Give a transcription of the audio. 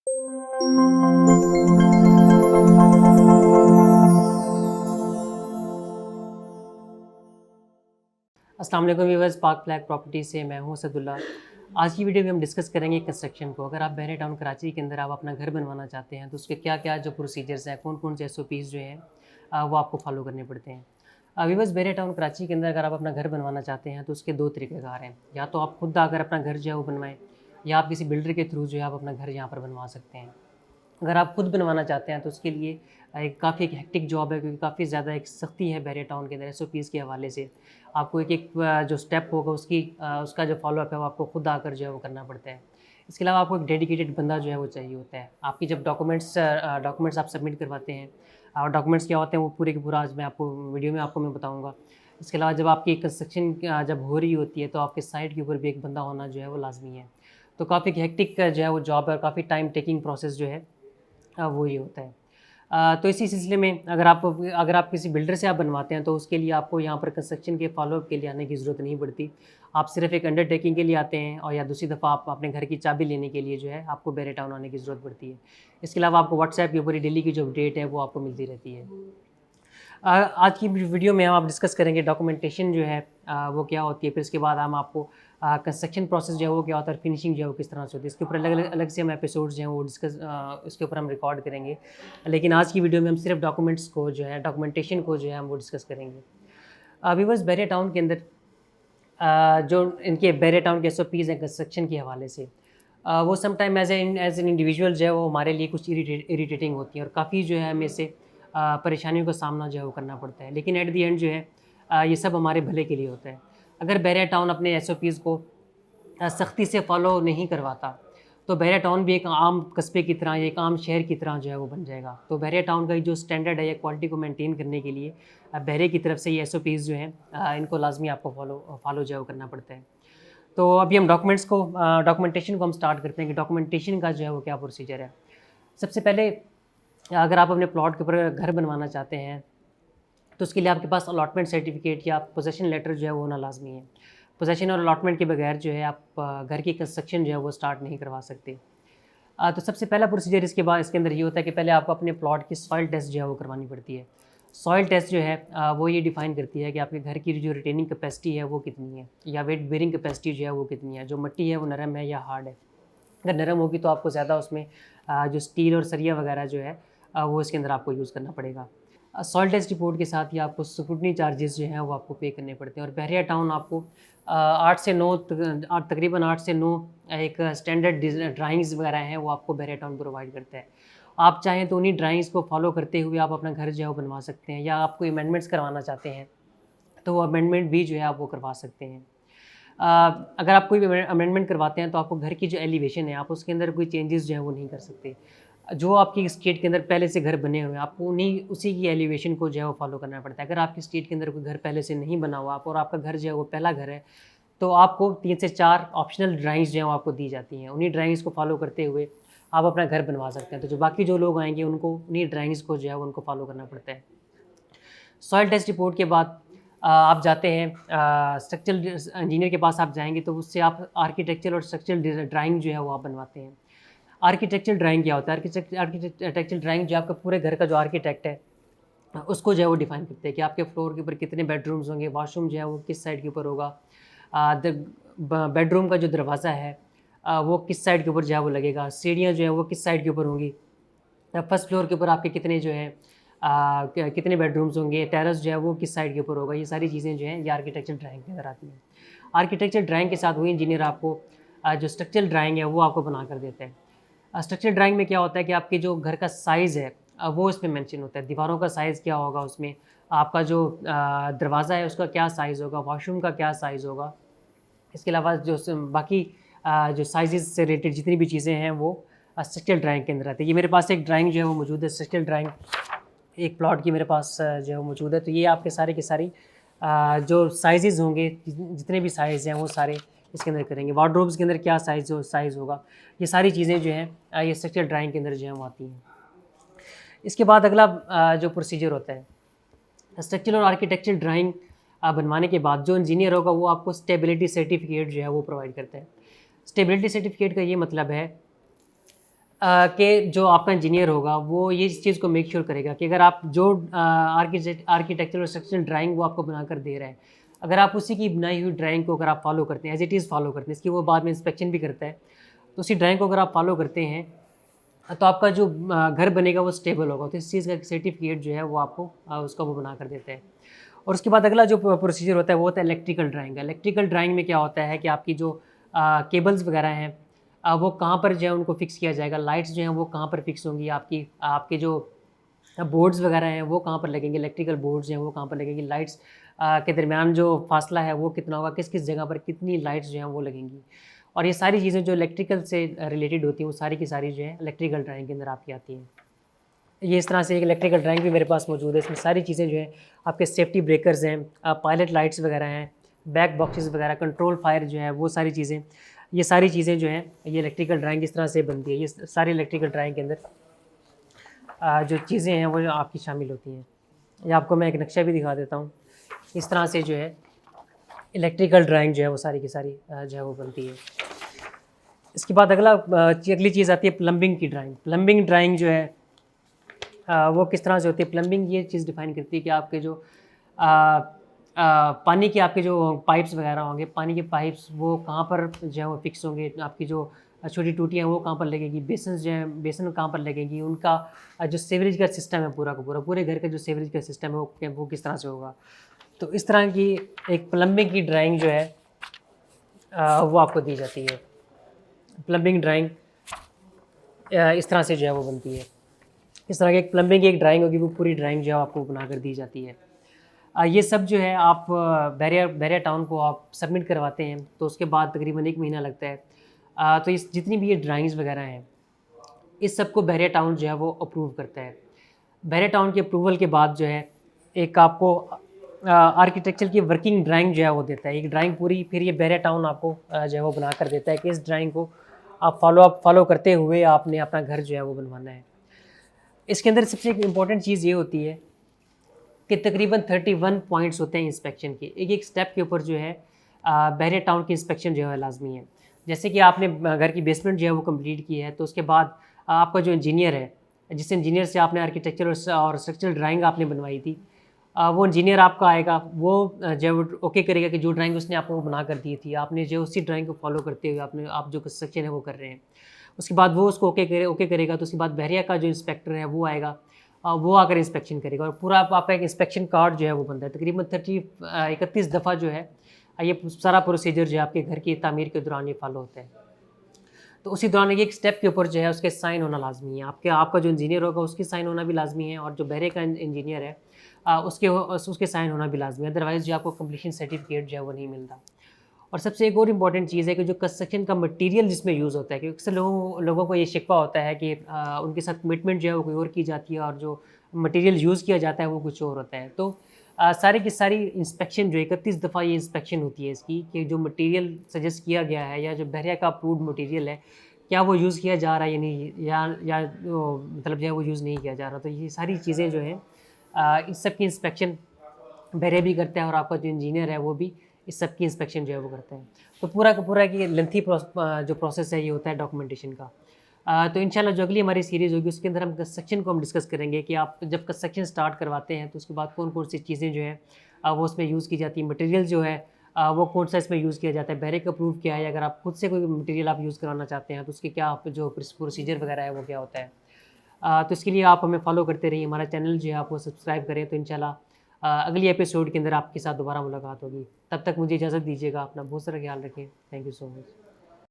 अस्सलाम वालेकुम व्यूअर्स, पाक फ्लैग प्रॉपर्टी से मैं हूं असदुल्ला। आज की वीडियो में हम डिस्कस करेंगे कंस्ट्रक्शन को। अगर आप बहरे टाउन कराची के अंदर आप अपना घर बनवाना चाहते हैं तो उसके क्या क्या जो प्रोसीजर्स हैं, कौन कौन से SOPs जो हैं वो आपको फॉलो करने पड़ते हैं। व्यूअर्स, बहरे टाउन कराची के अंदर अगर आप अपना घर बनवाना चाहते हैं तो उसके दो तरीक़ेकार हैं। या तो आप खुद आकर अपना घर जो है वो बनवाएँ, या आप किसी बिल्डर के थ्रू जो है आप अपना घर यहाँ पर बनवा सकते हैं। अगर आप खुद बनवाना चाहते हैं तो उसके लिए एक काफ़ी एक हेक्टिक जॉब है, क्योंकि काफ़ी ज़्यादा एक सख्ती है बहरे टाउन के अंदर SOPs के हवाले से। आपको एक एक जो स्टेप होगा उसका जो फॉलोअप है वो आपको खुद आकर जो है वो करना पड़ता है। इसके अलावा आपको एक डेडिकेटेड बंदा जो है वो चाहिए होता है। आपकी जब डॉक्यूमेंट्स आप सबमिट करवाते हैं, और डॉक्यूमेंट्स क्या होते हैं वो पूरे के पूरा आज मैं आपको वीडियो में मैं बताऊँगा। इसके अलावा जब आपकी कंस्ट्रक्शन जब हो रही होती है तो आपके साइट के ऊपर भी एक बंदा होना जो है वो लाज़मी है। तो काफ़ी हेक्टिक जो है वो जॉब है, और काफ़ी टाइम टेकिंग प्रोसेस जो है वो ये होता है। तो इसी सिलसिले में अगर आप किसी बिल्डर से आप बनवाते हैं तो उसके लिए आपको यहाँ पर कंस्ट्रक्शन के फॉलोअप के लिए आने की ज़रूरत नहीं पड़ती। आप सिर्फ़ एक अंडरटेकिंग के लिए आते हैं, और या दूसरी दफ़ा आप अपने घर की चाबी लेने के लिए जो है आपको बहरे टाउन आने की ज़रूरत पड़ती है। इसके अलावा आपको व्हाट्सएप के ऊपर डेली की जो अपडेट है वो आपको मिलती रहती है। आज की वीडियो में हम आप डिस्कस करेंगे डॉक्यूमेंटेशन जो है वो क्या होती है, फिर इसके बाद हम आपको कंस्ट्रक्शन प्रोसेस जो है वो क्या होता है, फिनिशिंग जो है वो किस तरह से होती है। इसके ऊपर अलग से हम एपिसोड्स जो हैं वो डिस्कस इसके ऊपर हम रिकॉर्ड करेंगे। लेकिन आज की वीडियो में हम सिर्फ डॉक्यूमेंटेशन को जो है हम वो डिस्कस करेंगे। व्यूअर्स, बहरे टाउन के अंदर जो इनके बहरे टाउन के SOPs हैं कंस्ट्रक्शन के हवाले से, वो some time as an individual जो है वो हमारे लिए कुछ इरिटेटिंग होती है, और काफ़ी जो है हमें से परेशानियों का सामना जो है वो करना पड़ता है। लेकिन एट द एंड जो है ये सब हमारे भले के लिए होता है। अगर बहरे टाउन अपने SOPs को सख्ती से फॉलो नहीं करवाता तो बहरे टाउन भी एक आम कस्बे की तरह या एक आम शहर की तरह जो है वो बन जाएगा। तो बहरे टाउन का जो स्टैंडर्ड है या क्वालिटी को मेंटेन करने के लिए बहरे की तरफ से ये SOPs जो हैं इनको लाजमी आपको फॉलो जो है वो करना पड़ता है। तो अभी हम डॉक्यूमेंटेशन को हम स्टार्ट करते हैं कि डॉक्यूमेंटेशन का जो है वो क्या प्रोसीजर है। सबसे पहले अगर आप अपने प्लॉट के ऊपर घर बनवाना चाहते हैं तो उसके लिए आपके पास अलॉटमेंट सर्टिफिकेट या पोजेसन लेटर जो है वो होना लाजमी है। पोजेसन और अलॉटमेंट के बगैर जो है आप घर की कंस्ट्रक्शन जो है वो स्टार्ट नहीं करवा सकते। तो सबसे पहला प्रोसीजर इसके अंदर ये होता है कि पहले आपको अपने प्लॉट की सॉइल टेस्ट जो है वो करवानी पड़ती है। सॉइल टेस्ट जो है वो ये डिफ़ाइन करती है कि आपके घर की जो रिटेनिंग कैपेसिटी है वो कितनी है, या वेट बेरिंग कैपेसिटी जो है वो कितनी है, जो मिट्टी है वो नरम है या हार्ड है। अगर नरम होगी तो आपको ज़्यादा उसमें जो स्टील और सरिया वगैरह जो है वो इसके अंदर आपको यूज़ करना पड़ेगा। सॉइल टेस्ट रिपोर्ट के साथ ही आपको स्क्रूटनी चार्जेस जो हैं वो आपको पे करने पड़ते हैं। और बहरिया टाउन आपको 8 से 9 एक स्टैंडर्ड ड्राइंग्स वगैरह हैं वो आपको बहरिया टाउन प्रोवाइड करता है। आप चाहें तो उन्हीं ड्राइंग्स को फॉलो करते हुए आप अपना घर जो है वो बनवा सकते हैं, या आप कोई अमेंडमेंट्स करवाना चाहते हैं तो वो अमेंडमेंट भी जो है आप वो करवा सकते हैं। अगर आप कोई भी अमेंडमेंट करवाते हैं तो आपको घर की जो एलिवेशन है आप उसके अंदर कोई चेंजेस जो है वो नहीं कर सकते। जो आपकी स्टेट के अंदर पहले से घर बने हुए हैं आपको उसी की एलिवेशन को जो है वो फॉलो करना पड़ता है। अगर आपकी स्टेट के अंदर कोई घर पहले से नहीं बना हुआ और आपका घर जो है वो पहला घर है, तो आपको 3 से 4 ऑप्शनल ड्राइंग्स जो हैं वो आपको दी जाती हैं। उन्हीं ड्राइंग्स को फॉलो करते हुए आप अपना घर बनवा सकते हैं। तो जो बाकी जो लोग आएंगे उनको उन्हीं ड्राइंग्स को जो है उनको फॉलो करना पड़ता है। सॉइल टेस्ट रिपोर्ट के बाद आप जाते हैं स्ट्रक्चरल इंजीनियर के पास। आप जाएंगे तो उससे आप आर्किटेक्चर और स्ट्रक्चरल ड्राइंग जो है वो आप बनवाते हैं। आर्किटेक्चरल ड्राइंग क्या होता है? आर्किटेक्चरल ड्राइंग जो आपका पूरे घर का जो आर्किटेक्ट है उसको जो है वो डिफ़ाइन करते हैं कि आपके फ्लोर के ऊपर कितने बेडरूम्स होंगे, वॉशरूम जो है वो किस साइड के ऊपर होगा, बेडरूम का जो दरवाज़ा है वो किस साइड के ऊपर जो है वो लगेगा, सीढ़ियाँ जो है वो किस साइड के ऊपर होंगी, फर्स्ट फ्लोर के ऊपर आपके कितने जो हैं कितने बेडरूम्स होंगे, टेरेस जो है वो किस साइड के ऊपर होगा। ये सारी चीज़ें जो हैं ये आर्किटेक्चरल ड्राइंग के अंदर आती हैं। आर्किटेक्चरल ड्राइंग के साथ वही इंजीनियर आपको जो स्ट्रक्चरल ड्राइंग है वो आपको बना कर देता है। स्ट्रक्चरल ड्राइंग में क्या होता है कि आपके जो घर का साइज़ है वो इसमें मेंशन होता है। दीवारों का साइज़ क्या होगा, उसमें आपका जो दरवाज़ा है उसका क्या साइज़ होगा, वॉशरूम का क्या साइज़ होगा। इसके अलावा बाकी जो साइज़ से रिलेटेड जितनी भी चीज़ें हैं वो स्ट्रक्चरल ड्राइंग के अंदर आती है। ये मेरे पास एक ड्राइंग जो है वो मौजूद है, स्ट्रक्चरल ड्राइंग एक प्लॉट की मेरे पास जो है वो मौजूद है। तो ये आपके सारे के सारी जो साइज़ होंगे, जितने भी साइज़ हैं वो सारे इसके अंदर करेंगे। वार्डरोब्स के अंदर क्या साइज़ होगा, ये सारी चीज़ें जो हैं ये स्ट्रक्चरल ड्राइंग के अंदर जो है वो आती हैं। इसके बाद अगला जो प्रोसीजर होता है, स्ट्रक्चरल और आर्किटेक्चरल ड्राइंग बनवाने के बाद जो इंजीनियर होगा वो आपको स्टेबिलिटी सर्टिफिकेट जो है वो प्रोवाइड करता है। स्टेबिलिटी सर्टिफिकेट का ये मतलब है कि जो आपका इंजीनियर होगा वो ये इस चीज़ को मेक श्योर करेगा कि अगर आप जो आर्किटेक्चरल स्ट्रक्चरल ड्राइंग वो आपको बनाकर दे रहा है, अगर आप उसी की बनाई हुई ड्राइंग को अगर आप फॉलो करते हैं, एज इट इज़ फॉलो करते हैं, इसकी वो बाद में इंस्पेक्शन भी करता है, तो उसी ड्राइंग को अगर आप फॉलो करते हैं तो आपका जो घर बनेगा वो स्टेबल होगा। तो इस चीज़ का सर्टिफिकेट जो है वो आपको उसका वो बना कर देता है। और उसके बाद अगला जो प्रोसीजर होता है वो होता है इलेक्ट्रिकल ड्राइंग। इलेक्ट्रिकल ड्राइंग में क्या होता है कि आपकी जो केबल्स वगैरह हैं वो कहाँ पर जो है उनको फिक्स किया जाएगा, लाइट्स जो हैं वो कहाँ पर फिक्स होंगी, आपकी आपके जो बोर्ड्स वगैरह हैं वो कहाँ पर लगेंगे, इलेक्ट्रिकल बोर्ड्स हैं वो कहाँ पर लगेंगी, लाइट्स के दरमियान जो फासला है वो कितना होगा, किस किस जगह पर कितनी लाइट्स जो हैं वो लगेंगी। और ये सारी चीज़ें जो इलेक्ट्रिकल से रिलेटेड होती हैं वो सारी की सारी जो है इलेक्ट्रिकल ड्राइंग के अंदर आपकी आती हैं। ये इस तरह से एक इलेक्ट्रिकल ड्राइंग भी मेरे पास मौजूद है। इसमें सारी चीज़ें जो है आपके सेफ्टी ब्रेकर्स हैं, पायलट लाइट्स वगैरह हैं, बैक बॉक्सेस वगैरह, कंट्रोल फायर जो है वो सारी चीज़ें, ये सारी चीज़ें जो हैं ये इलेक्ट्रिकल ड्राइंग इस तरह से बनती है। ये सारी इलेक्ट्रिकल ड्राइंग के अंदर जो चीज़ें हैं वो आपकी शामिल होती हैं। ये आपको मैं एक नक्शा भी दिखा देता हूँ। इस तरह से जो है इलेक्ट्रिकल ड्राइंग जो है वो सारी की सारी जो है वो बनती है। इसके बाद अगली चीज़ आती है प्लम्बिंग की ड्राइंग। प्लम्बिंग ड्राइंग जो है वो किस तरह से होती है। प्लम्बिंग ये चीज़ डिफ़ाइन करती है कि आपके जो पानी के आपके जो पाइप्स वगैरह होंगे, पानी के पाइप्स वो कहाँ पर जो है वो फिक्स होंगे, आपकी जो छोटी टूटियाँ हैं वो कहाँ पर लगेगी, बेसन जो है बेसन कहाँ पर लगेगी, उनका जो सीवरेज का सिस्टम है पूरा का पूरा, पूरे घर का जो सीवरेज का सिस्टम है वो किस तरह से होगा। तो इस तरह की एक प्लम्बिंग की ड्राइंग जो है वो आपको दी जाती है। प्लम्बिंग ड्राइंग इस तरह से जो है वो बनती है। इस तरह की एक प्लम्बिंग की एक ड्राइंग होगी, वो पूरी ड्राइंग जो है आपको बना कर दी जाती है। ये सब जो है आप बैरिया टाउन को आप सबमिट करवाते हैं तो उसके बाद तकरीबन 1 महीना लगता है। तो इस जितनी भी ये ड्राइंग्स वगैरह हैं इस सब को बैरिया टाउन जो है वो अप्रूव करता है। बैरिया टाउन के अप्रूवल के बाद जो है एक आपको आर्किटेक्चर की वर्किंग ड्राइंग जो है वो देता है, एक ड्राइंग पूरी, फिर ये बैरिया टाउन आपको जो है वो बना कर देता है कि इस ड्राइंग को आप फॉलो करते हुए आपने अपना घर जो है वो बनवाना है। इसके अंदर सबसे एक इम्पॉर्टेंट चीज़ ये होती है कि तकरीबन 31 पॉइंट्स होते हैं इंस्पेक्शन के। एक एक स्टेप के ऊपर जो है बैरिया टाउन की इंस्पेक्शन जो है लाजमी है। जैसे कि आपने घर की बेसमेंट जो है वो कंप्लीट की है तो उसके बाद आपका जो इंजीनियर है, जिस इंजीनियर से आपने आर्किटेक्चर और स्ट्रक्चरल ड्राइंग आपने बनवाई थी, वो इंजीनियर आपका आएगा, वो जो ओके करेगा कि जो ड्राइंग उसने आपको बना कर दी थी, आपने जो उसी ड्राइंग को फॉलो करते हुए आप जो कंस्ट्रक्शन है वो कर रहे हैं। उसके बाद वो उसको ओके करेगा तो उसके बाद बहरिया का जो इंस्पेक्टर है वो आएगा, वो आकर इंस्पेक्शन करेगा और पूरा आपका एक इंस्पेक्शन कार्ड जो है वो बनता है। तकरीबन 31 दफ़ा जो है ये सारा प्रोसीजर जो है आपके घर की तामीर के दौरान ये फॉलो होता है। तो उसी दौरान एक स्टेप के ऊपर जो है उसके साइन होना लाजमी है। आपका जो इंजीनियर होगा उसके साइन होना भी लाजमी है, और जो बहरे का इंजीनियर है उसके साइन होना भी लाजमी है, अदरवाइज़ जो आपको कंप्लीशन सर्टिफिकेट जो है वो नहीं मिलता। और सबसे एक और इम्पॉर्टेंट चीज़ है कि जो कंस्ट्रक्शन का मटेरियल जिसमें यूज़ होता है, क्योंकि अक्सर लोगों को ये शिकवा होता है कि उनके साथ कमिटमेंट जो है वो कोई और की जाती है और जो मटेरियल यूज़ किया जाता है वो कुछ और होता है। तो सारी की सारी इंस्पेक्शन जो 31 दफ़ा ये इंस्पेक्शन होती है इसकी, कि जो मटेरियल सजेस्ट किया गया है या जो बहरिया का अप्रूव्ड मटेरियल है क्या वो यूज़ किया जा रहा है या नहीं, या मतलब जो है वो यूज़ नहीं किया जा रहा। तो ये सारी चीज़ें जो हैं इस सब की इंस्पेक्शन बहरे भी करता है और आपका जो इंजीनियर है वो भी इस सब की इंस्पेक्शन जो है वो करते हैं। तो पूरा का पूरा कि लेंथी जो प्रोसेस है ये होता है डॉक्यूमेंटेशन का। तो इंशाल्लाह जो अगली हमारी सीरीज़ होगी उसके अंदर हम कंस्ट्रक्शन को हम डिस्कस करेंगे कि आप जब कंस्ट्रक्शन स्टार्ट करवाते हैं तो उसके बाद कौन कौन सी चीज़ें जो है वो उसमें यूज़ की जाती है, मटेरियल जो है वो कौन सा इसमें यूज़ किया जाता है, बहरे का प्रूफ क्या है, अगर आप खुद से कोई मटेरियल आप यूज़ कराना चाहते हैं तो उसके क्या आप जो प्रोसीजर वगैरह है वो क्या होता है। तो इसके लिए आप हमें फॉलो करते रहिए, हमारा चैनल जो है आप वो सब्सक्राइब करें। तो इंशाल्लाह अगली एपिसोड के अंदर आपके साथ दोबारा मुलाकात होगी। तब तक मुझे इजाज़त दीजिएगा, अपना बहुत सारा ख्याल रखें। Thank you so much.